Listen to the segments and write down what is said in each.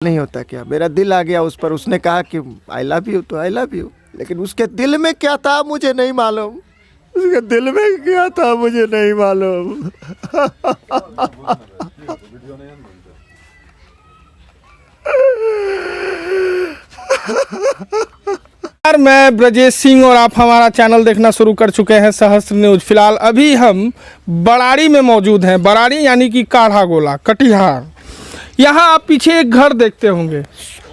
नहीं होता क्या? मेरा दिल आ गया उस पर, उसने कहा कि आई लव यू, तो आई लव यू। लेकिन उसके दिल में क्या था मुझे नहीं मालूम, उसके दिल में क्या था मुझे नहीं मालूम। मैं ब्रजेश सिंह और आप हमारा चैनल देखना शुरू कर चुके हैं सहस्त्र न्यूज। फिलहाल अभी हम बराड़ी में मौजूद हैं। बराड़ी यानी कि काढ़ा गोला, कटिहार। यहाँ आप पीछे एक घर देखते होंगे,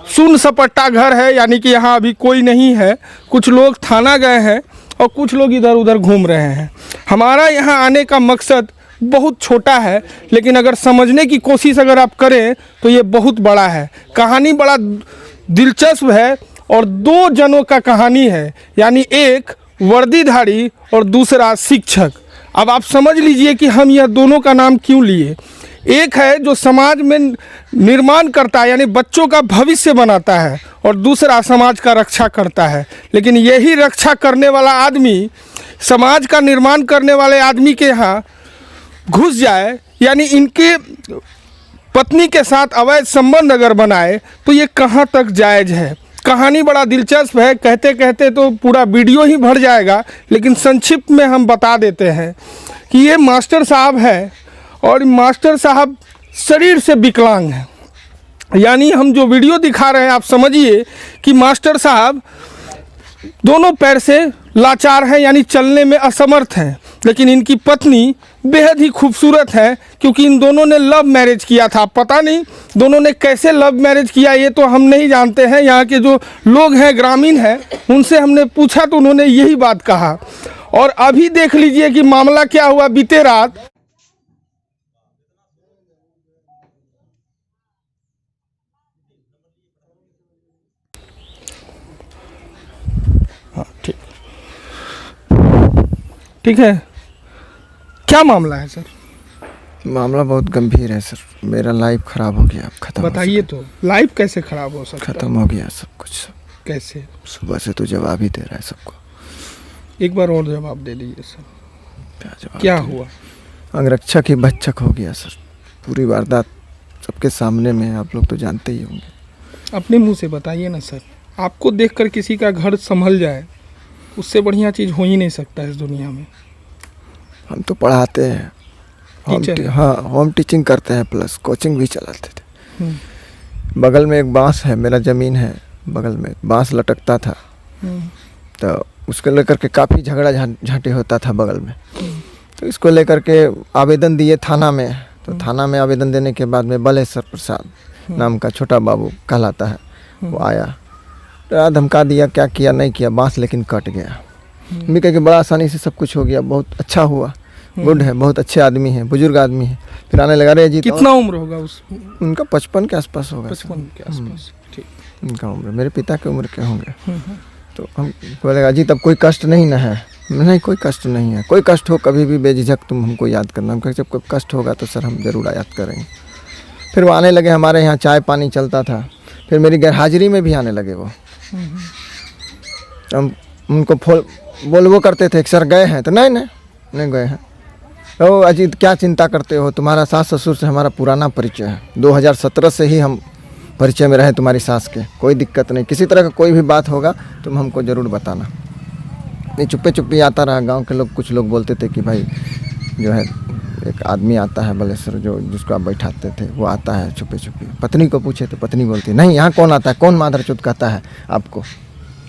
सुन सपट्टा घर है, यानी कि यहाँ अभी कोई नहीं है। कुछ लोग थाना गए हैं और कुछ लोग इधर उधर घूम रहे हैं। हमारा यहाँ आने का मकसद बहुत छोटा है, लेकिन अगर समझने की कोशिश अगर आप करें तो ये बहुत बड़ा है। कहानी बड़ा दिलचस्प है और दो जनों का कहानी है, यानी एक वर्दीधारी और दूसरा शिक्षक। अब आप समझ लीजिए कि हम यह दोनों का नाम क्यों लिए। एक है जो समाज में निर्माण करता है, यानी बच्चों का भविष्य बनाता है, और दूसरा समाज का रक्षा करता है। लेकिन यही रक्षा करने वाला आदमी समाज का निर्माण करने वाले आदमी के यहाँ घुस जाए, यानी इनके पत्नी के साथ अवैध संबंध अगर बनाए, तो ये कहाँ तक जायज़ है। कहानी बड़ा दिलचस्प है, कहते कहते तो पूरा वीडियो ही भर जाएगा, लेकिन संक्षिप्त में हम बता देते हैं कि ये मास्टर साहब है और मास्टर साहब शरीर से विकलांग हैं। यानी हम जो वीडियो दिखा रहे हैं, आप समझिए कि मास्टर साहब दोनों पैर से लाचार हैं, यानी चलने में असमर्थ हैं। लेकिन इनकी पत्नी बेहद ही खूबसूरत है, क्योंकि इन दोनों ने लव मैरिज किया था। पता नहीं दोनों ने कैसे लव मैरिज किया, ये तो हम नहीं जानते हैं। यहाँ के जो लोग हैं, ग्रामीण हैं, उनसे हमने पूछा तो उन्होंने यही बात कहा। और अभी देख लीजिए कि मामला क्या हुआ बीते रात। हाँ, ठीक है। क्या मामला है सर? मामला बहुत गंभीर है सर। मेरा लाइफ खराब हो गया, खत्म। बताइए तो, लाइफ कैसे खराब हो सकता है? खत्म हो गया सब कुछ। कैसे? सुबह से तो जवाब ही दे रहा है सबको। एक बार और जवाब दे दीजिए सर। क्या हुआ? अंगरक्षक ही भक्षक हो गया सर। पूरी वारदात सबके सामने में, आप लोग तो जानते ही होंगे। अपने मुंह से बताइए ना सर। आपको देखकर किसी का घर संभल जाए, उससे बढ़िया चीज़ हो ही नहीं सकता इस दुनिया में। हम तो पढ़ाते हैं, होम टीचिंग करते हैं, प्लस कोचिंग भी चलाते थे। बगल में एक बांस है, मेरा ज़मीन है, बगल में बांस लटकता था, तो उसको लेकर के काफ़ी झगड़ा झांटी होता था बगल में। तो इसको लेकर के आवेदन दिए थाना में। तो थाना में आवेदन देने के बाद में बलेश्वर प्रसाद नाम का छोटा बाबू कहलाता है, वो आया, डरा धमका दिया, क्या किया नहीं किया, बांस लेकिन कट गया। मैं कह के बड़ा आसानी से सब कुछ हो गया, बहुत अच्छा हुआ, गुड है, बहुत अच्छे आदमी है, बुजुर्ग आदमी है। फिर आने लगा, रे जी कितना उम्र होगा उनका? 55 के आसपास होगा। 55 के आसपास, ठीक। उनका उम्र मेरे पिता के उम्र के होंगे। तो हम बोलेगा, जी तब कोई कष्ट नहीं ना है? नहीं, कोई कष्ट नहीं है। कोई कष्ट हो कभी भी बेझिझक तुम हमको याद करना। हम कहे जब कोई कष्ट होगा तो सर हम ज़रूर याद करेंगे। फिर वो आने लगे, हमारे यहाँ चाय पानी चलता था। फिर मेरी गैर हाजिरी में भी आने लगे वो। हम उनको बोलवो करते थे, सर गए हैं? तो नहीं गए हैं। तो अजीत क्या चिंता करते हो, तुम्हारा सास ससुर से हमारा पुराना परिचय है, 2017 से ही हम परिचय में रहे तुम्हारी सास के। कोई दिक्कत नहीं, किसी तरह का कोई भी बात होगा तुम हमको ज़रूर बताना। नहीं, चुप्पे आता रहा। गांव के लोग, कुछ लोग बोलते थे कि भाई जो है एक आदमी आता है बलेश्वर, जो जिसको आप बैठाते थे, वो आता है छुपे। पत्नी को पूछे तो पत्नी बोलती नहीं, यहाँ कौन आता है, कौन मादरचोद कहता है आपको।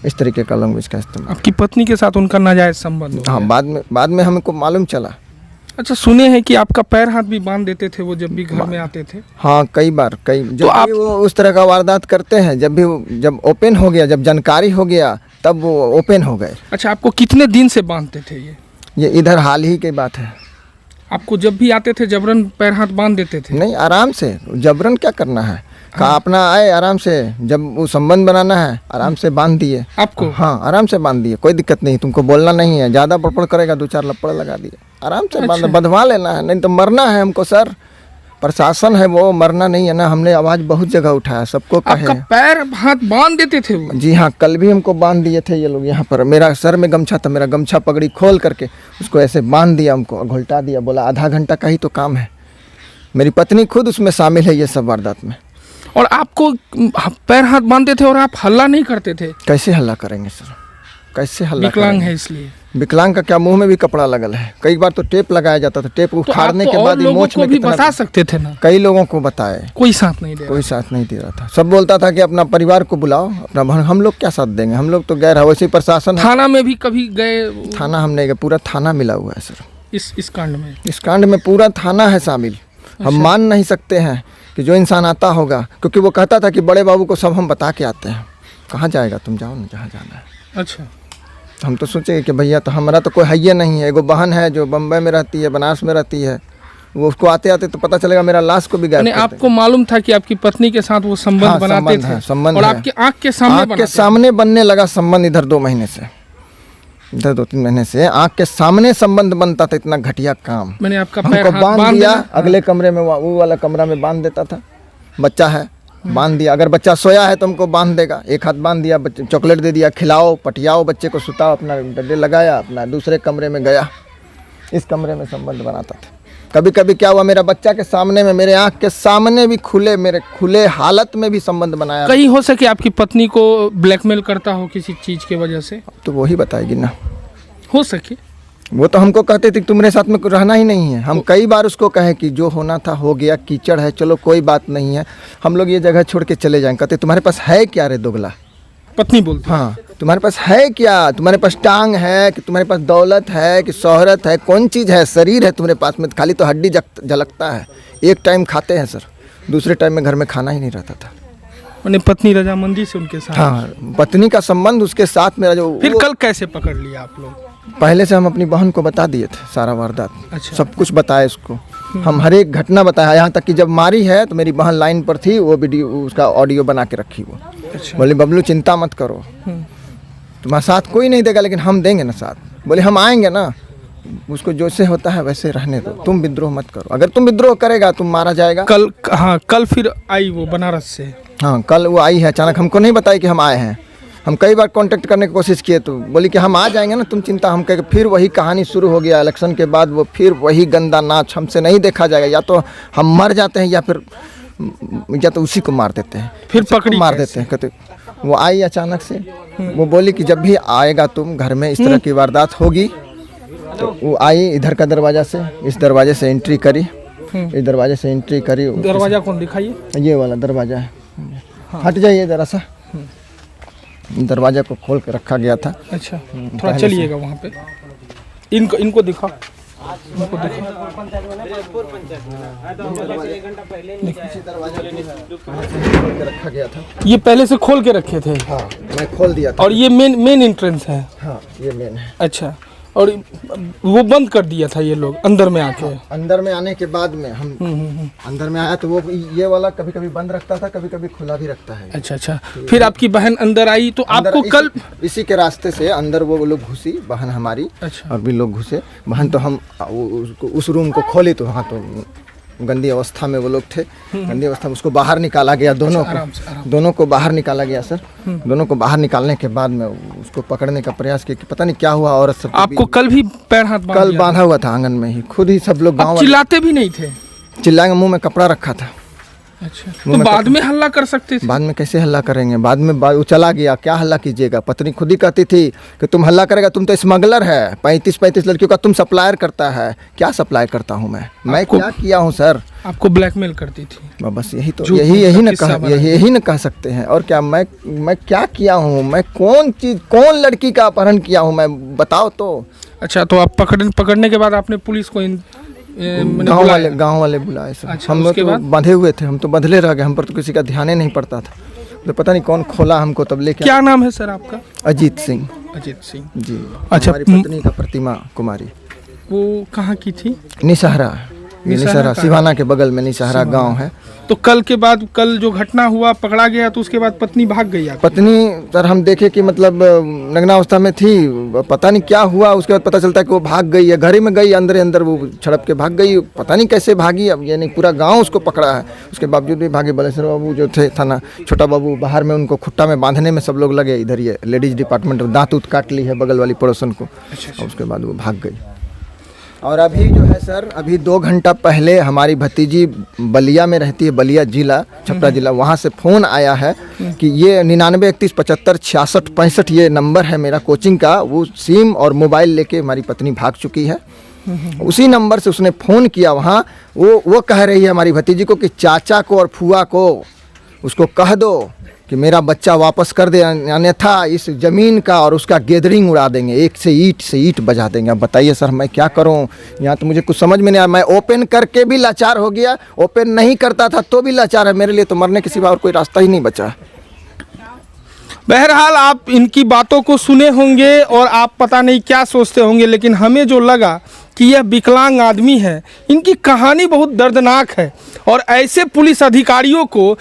इस तरीके का लैंग्वेज का इस्तेमाल। आपकी पत्नी के साथ उनका नाजायज संबंध? हाँ, बाद में हमको मालूम चला। अच्छा, सुने हैं कि आपका पैर हाथ भी बांध देते थे वो जब भी घर में आते थे? हाँ, कई बार जब आप वो उस तरह का वारदात करते हैं, जब ओपन हो गया, जब जानकारी हो गया, तब वो ओपन हो गए। अच्छा, आपको कितने दिन से बांधते थे ये इधर हाल ही की बात है। आपको जब भी आते थे जबरन पैर हाथ बांध देते थे? नहीं, आराम से। जबरन क्या करना है, कहा अपना आए आराम से, जब वो संबंध बनाना है आराम से बांध दिए आपको। हाँ, आराम से बांध दिए, कोई दिक्कत नहीं, तुमको बोलना नहीं है, ज़्यादा बड़बड़ करेगा 2-4 लपड़ लगा दिए, आराम से बांध, बंधवा लेना है, नहीं तो मरना है हमको सर। प्रशासन है वो, मरना नहीं है ना। हमने आवाज़ बहुत जगह उठाया, सबको कहे। आपका पैर हाथ बांध देते थे वो? जी हाँ, कल भी हमको बांध दिए थे ये लोग। यहाँ पर मेरा सर में गमछा था, मेरा गमछा पगड़ी खोल करके उसको ऐसे बांध दिया, हमको घुलटा दिया, बोला आधा घंटा का ही तो काम है। मेरी पत्नी खुद उसमें शामिल है ये सब वारदात में। और आपको पैर हाथ बांधते थे और आप हल्ला नहीं करते थे? कैसे हल्ला करेंगे सर, कैसे हल्ला विकलांग करेंगे? है इसलिए। विकलांग का क्या, मुंह में भी कपड़ा लगल है, कई बार तो टेप लगाया जाता था, टेप तो आप उखाड़ने तो के और बाद ही लोगों मोछ को में भी कितना, बता सकते थे ना। कई लोगों को बताए, कोई साथ नहीं दे रहा। कोई साथ नहीं दे रहा था। सब बोलता था कि अपना परिवार को बुलाओ, अपना हम लोग क्या साथ देंगे, हम लोग तो गैर है। वैसे प्रशासन है, थाना में भी कभी गए? थाना हम नहीं गए, पूरा थाना मिला हुआ है सर इस कांड में। इस कांड में पूरा थाना है शामिल। हम मान नहीं सकते हैं कि जो इंसान आता होगा, क्योंकि वो कहता था कि बड़े बाबू को सब हम बता के आते हैं। कहाँ जाएगा, तुम जाओ ना जहाँ जाना है। अच्छा। हम तो सोचे कि भैया तो हमारा तो कोई है ही नहीं है। एगो बहन है जो बम्बई में रहती है, बनारस में रहती है, वो उसको आते आते तो पता चलेगा मेरा लाश को भी गायब कर देगा। आपको मालूम था कि आपकी पत्नी के साथ वो संबंध हाँ, बनाते थे? संबंध और है। आपके आँख के सामने बनने लगा संबंध। इधर 2 महीने से, इधर 2-3 महीने से आँख के सामने संबंध बनता था। इतना घटिया काम। मैंने आपका पैर हमको हाथ बांध दिया, देना। अगले कमरे में वो वाला कमरा में बांध देता था। बच्चा है, बांध दिया। अगर बच्चा सोया है तो हमको बांध देगा, एक हाथ बांध दिया, बच्चे चॉकलेट दे दिया, खिलाओ पटियाओ बच्चे को, सुताओ, अपना डंडे लगाया, अपना दूसरे कमरे में गया। इस कमरे में संबंध बनाता था। कभी कभी क्या हुआ, मेरा बच्चा के सामने में, मेरे आँख के सामने भी मेरे खुले हालत में भी संबंध बनाया। कहीं हो सके आपकी पत्नी को ब्लैकमेल करता हो किसी चीज की वजह से? तो वही बताएगी ना। हो सके। वो तो हमको कहते थे तुम्हारे साथ में रहना ही नहीं है। हम कई बार उसको कहे कि जो होना था हो गया, कीचड़ है, चलो कोई बात नहीं है, हम लोग ये जगह छोड़ के चले जाएं। कहते तुम्हारे पास है क्या रे दोगला? पत्नी बोलती। हाँ, तुम्हारे पास है क्या? तुम्हारे पास टांग है कि तुम्हारे पास दौलत है कि शोहरत है? कौन चीज़ है? शरीर है तुम्हारे पास में, खाली तो हड्डी झलकता है। एक टाइम खाते हैं सर, दूसरे टाइम में घर में खाना ही नहीं रहता था। मैंने पत्नी रजामंदी से उनके साथ? हाँ, पत्नी का संबंध उसके साथ मेरा जो। फिर कल कैसे पकड़ लिया आप लोग? पहले से हम अपनी बहन को बता दिए थे सारा वारदात। अच्छा। सब कुछ बताया उसको, हम हर एक घटना बताया। यहाँ तक कि जब मारी है तो मेरी बहन लाइन पर थी, वो वीडियो उसका ऑडियो बना के रखी वो। अच्छा। बोले बबलू चिंता मत करो, तुम्हारा साथ कोई नहीं देगा लेकिन हम देंगे ना साथ। बोले हम आएंगे ना, उसको जैसे होता है वैसे रहने दो, तुम विद्रोह मत करो। अगर तुम विद्रोह करेगा तुम मारा जाएगा। कल, हाँ कल फिर आई वो बनारस से? हाँ, कल वो आई है अचानक, हमको नहीं बताई कि हम आए हैं। हम कई बार कांटेक्ट करने की कोशिश किए तो बोली कि हम आ जाएंगे ना, तुम चिंता। हम कहे फिर वही कहानी शुरू हो गया। इलेक्शन के बाद वो फिर वही गंदा नाच, हमसे नहीं देखा जाएगा, या तो हम मर जाते हैं या तो उसी को मार देते हैं। फिर पकड़ी मार देते हैं। कहते वो आई अचानक से, वो बोली कि जब भी आएगा तुम घर में इस तरह की वारदात होगी। तो वो आई इधर का दरवाजा से, इस दरवाजे से एंट्री करी, इस दरवाजे से एंट्री करी। दरवाजा कौन दिखाइए? ये वाला दरवाजा है। हट जाइए जरा सा, दरवाजा को खोल के रखा गया था। अच्छा, थोड़ा चलिएगा वहाँ पे। इनको दिखा, इनको दिखा। रखा गया था। ये पहले से खोल के रखे थे? हाँ, मैं खोल दिया था। और ये मेन एंट्रेंस है? हाँ, ये मेन है। अच्छा, और वो बंद कर दिया था ये लोग अंदर में आके? अंदर में आने के बाद में हम अंदर में आया तो वो ये वाला कभी कभी बंद रखता था, कभी कभी खुला भी रखता है। अच्छा अच्छा। फिर आपकी बहन अंदर आई तो आपको कल इसी के रास्ते से अंदर वो लोग घुसी, बहन हमारी। अच्छा। और भी लोग घुसे। बहन तो हम उस रूम को खोली तो वहाँ तो गंदी अवस्था में वो लोग थे। गंदी अवस्था में उसको बाहर निकाला गया, दोनों को बाहर निकाला गया सर। दोनों को बाहर निकालने के बाद में उसको पकड़ने का प्रयास किया कि पता नहीं क्या हुआ। औरत सब आपको कल भी पैर हाथ कल बांधा हुआ था आंगन में ही, खुद ही सब लोग गाँव चिल्लाते भी नहीं थे? चिल्लाएंगे, मुंह में कपड़ा रखा था। अच्छा, तो बाद में हल्ला कर सकते थे? बाद में कैसे हल्ला करेंगे? बाद में वो चला गया, क्या हल्ला कीजिएगा? पत्नी खुद ही कहती थी कि तुम हल्ला करेगा, तुम तो स्मगलर है, 35 लड़कियों का तुम सप्लायर करता है। क्या सप्लाई करता हूँ मैं क्या किया हूँ सर? आपको ब्लैकमेल करती थी? बस यही तो यही न कह सकते हैं। और क्या मैं क्या किया हूँ? मैं कौन लड़की का अपहरण किया हूँ मैं, बताओ तो। अच्छा, तो आप पकड़ने के बाद आपने पुलिस को गांव वाले बुलाए सर। अच्छा, हम लोग तो बंधे हुए थे, हम तो बंधले रह गए, हम पर तो किसी का ध्यान ही नहीं पड़ता था। तो पता नहीं कौन खोला हमको तब लेके। क्या नाम है सर आपका? अजीत सिंह। अजीत सिंह जी। अच्छा, हमारी पत्नी का प्रतिमा कुमारी। वो कहाँ की थी? निसहरा सिवाना के बगल में निसहरा गांव है। तो कल के बाद, कल जो घटना हुआ, पकड़ा गया तो उसके बाद पत्नी भाग गई? पत्नी सर हम देखे कि मतलब नग्नावस्था में थी, पता नहीं क्या हुआ। उसके बाद पता चलता है कि वो भाग गई है, घर ही में गई, अंदर वो छड़प के भाग गई। पता नहीं कैसे भागी, अब ये नहीं पूरा गांव उसको पकड़ा है। उसके बावजूद भी भागे। बलेश्वर बाबू जो थे थाना, छोटा बाबू बाहर में, उनको खुट्टा में बांधने में सब लोग लगे। इधर ये लेडीज डिपार्टमेंट दांत काट ली है बगल वाली पड़ोसन को। और उसके बाद वो भाग गई। और अभी जो है सर, अभी 2 घंटा पहले हमारी भतीजी बलिया में रहती है, बलिया जिला, छपरा जिला, वहाँ से फ़ोन आया है कि ये 99 31 75 66 65 ये नंबर है मेरा कोचिंग का, वो सिम और मोबाइल लेके हमारी पत्नी भाग चुकी है। उसी नंबर से उसने फ़ोन किया वहाँ, वो कह रही है हमारी भतीजी को कि चाचा को और फूआ को उसको कह दो कि मेरा बच्चा वापस कर दे, अन्यथा इस ज़मीन का और उसका गैदरिंग उड़ा देंगे, एक से ईंट बजा देंगे। अब बताइए सर मैं क्या करूं, यहाँ तो मुझे कुछ समझ में नहीं आया। मैं ओपन करके भी लाचार हो गया, ओपन नहीं करता था तो भी लाचार है। मेरे लिए तो मरने के सिवा और कोई रास्ता ही नहीं बचा। बहरहाल आप इनकी बातों को सुने होंगे और आप पता नहीं क्या सोचते होंगे, लेकिन हमें जो लगा कि यह विकलांग आदमी है, इनकी कहानी बहुत दर्दनाक है और ऐसे पुलिस अधिकारियों को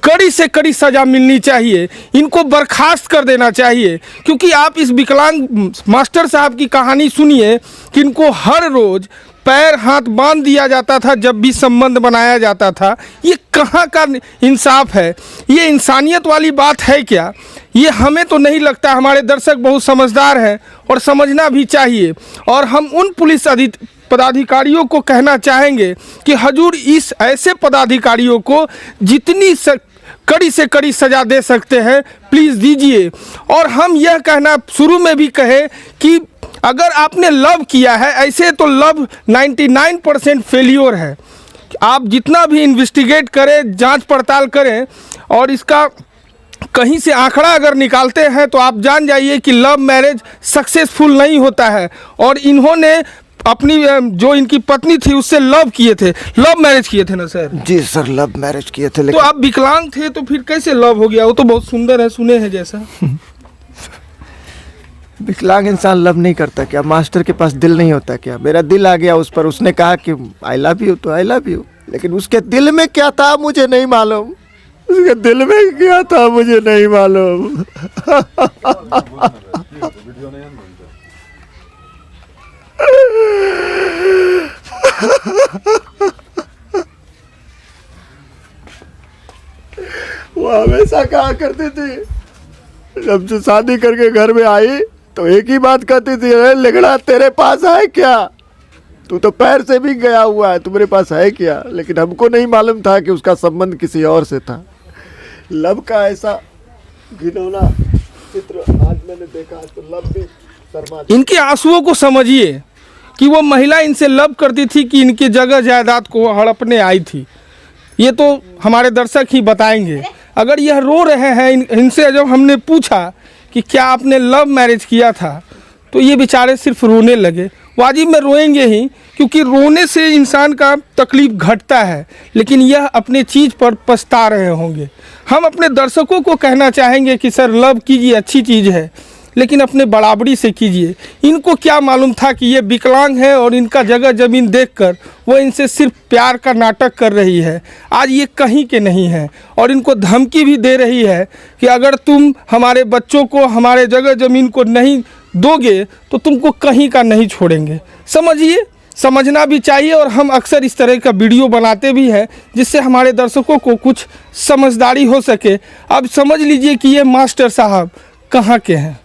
कड़ी से कड़ी सज़ा मिलनी चाहिए, इनको बर्खास्त कर देना चाहिए। क्योंकि आप इस विकलांग मास्टर साहब की कहानी सुनिए कि इनको हर रोज़ पैर हाथ बांध दिया जाता था जब भी संबंध बनाया जाता था। ये कहाँ का इंसाफ है? ये इंसानियत वाली बात है क्या? ये हमें तो नहीं लगता। हमारे दर्शक बहुत समझदार हैं और समझना भी चाहिए। और हम उन पुलिस पदाधिकारियों को कहना चाहेंगे कि हजूर इस ऐसे पदाधिकारियों को जितनी कड़ी से कड़ी सज़ा दे सकते हैं प्लीज़ दीजिए। और हम यह कहना शुरू में भी कहे कि अगर आपने लव किया है, ऐसे तो लव 99% फेलियर है। आप जितना भी इन्वेस्टिगेट करें, जांच पड़ताल करें और इसका कहीं से आंकड़ा अगर निकालते हैं तो आप जान जाइए कि लव मैरिज सक्सेसफुल नहीं होता है। और इन्होंने अपनी जो इनकी पत्नी थी उससे लव किए थे, लव मैरिज किए थे ना सर? जी सर, लव मैरिज किए थे। तो आप विकलांग थे तो फिर कैसे लव हो गया? वो तो बहुत सुंदर है, सुने हैं जैसा। विकलांग इंसान लव नहीं करता क्या? मास्टर के पास दिल नहीं होता क्या? मेरा दिल आ गया उस पर, उसने कहा कि आई लव यू तो आई लव यू, लेकिन उसके दिल में क्या था मुझे नहीं मालूम। उसके दिल में क्या था मुझे नहीं मालूम। वो हमेशा कहा करती थी, जब से शादी करके घर में आई तो एक ही बात कहती थी, अरे लिगड़ा तेरे पास है क्या? तू तो पैर से भी गया हुआ है, तुम्हारे पास है क्या? लेकिन हमको नहीं मालूम था कि उसका संबंध किसी और से था। लव का ऐसा घिनौना चित्र आज मैंने देखा, तो लव भी शर्मा। इनके आंसुओं को समझिए कि वो महिला इनसे लव करती थी कि इनके जगह जायदाद को हड़पने आई थी। ये तो हमारे दर्शक ही बताएंगे। अगर यह रो रहे हैं, इनसे जब हमने पूछा कि क्या आपने लव मैरिज किया था, तो ये बेचारे सिर्फ रोने लगे। वाजिब में रोएंगे ही, क्योंकि रोने से इंसान का तकलीफ घटता है, लेकिन यह अपने चीज़ पर पछता रहे होंगे। हम अपने दर्शकों को कहना चाहेंगे कि सर लव कीजिए, अच्छी चीज़ है, लेकिन अपने बराबरी से कीजिए। इनको क्या मालूम था कि ये विकलांग है और इनका जगह ज़मीन देखकर वो इनसे सिर्फ प्यार का नाटक कर रही है। आज ये कहीं के नहीं है और इनको धमकी भी दे रही है कि अगर तुम हमारे बच्चों को हमारे जगह ज़मीन को नहीं दोगे तो तुमको कहीं का नहीं छोड़ेंगे। समझिए, समझना भी चाहिए। और हम अक्सर इस तरह का वीडियो बनाते भी हैं जिससे हमारे दर्शकों को कुछ समझदारी हो सके। अब समझ लीजिए कि ये मास्टर साहब कहाँ के हैं,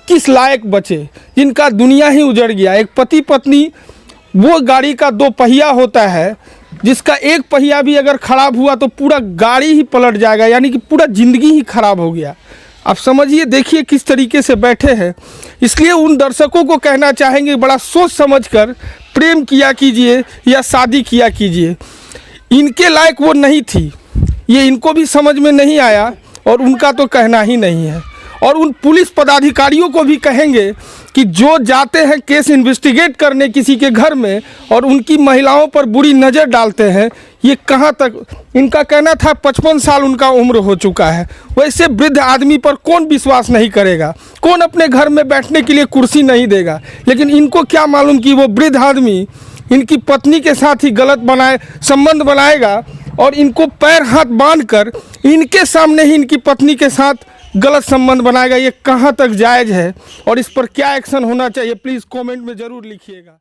किस लायक बचे, जिनका दुनिया ही उजड़ गया। एक पति पत्नी, वो गाड़ी का 2 पहिया होता है जिसका एक पहिया भी अगर ख़राब हुआ तो पूरा गाड़ी ही पलट जाएगा, यानी कि पूरा ज़िंदगी ही ख़राब हो गया। आप समझिए, देखिए किस तरीके से बैठे हैं। इसलिए उन दर्शकों को कहना चाहेंगे बड़ा सोच समझकर प्रेम किया कीजिए या शादी किया कीजिए। इनके लायक वो नहीं थी, ये इनको भी समझ में नहीं आया और उनका तो कहना ही नहीं है। और उन पुलिस पदाधिकारियों को भी कहेंगे कि जो जाते हैं केस इन्वेस्टिगेट करने किसी के घर में और उनकी महिलाओं पर बुरी नज़र डालते हैं, ये कहाँ तक। इनका कहना था 55 साल उनका उम्र हो चुका है। वैसे वृद्ध आदमी पर कौन विश्वास नहीं करेगा, कौन अपने घर में बैठने के लिए कुर्सी नहीं देगा। लेकिन इनको क्या मालूम कि वो वृद्ध आदमी इनकी पत्नी के साथ ही गलत संबंध बनाएगा और इनको पैर हाथ बांधकर इनके सामने ही इनकी पत्नी के साथ गलत संबंध बनाएगा। ये कहाँ तक जायज़ है और इस पर क्या एक्शन होना चाहिए, प्लीज़ कमेंट में ज़रूर लिखिएगा।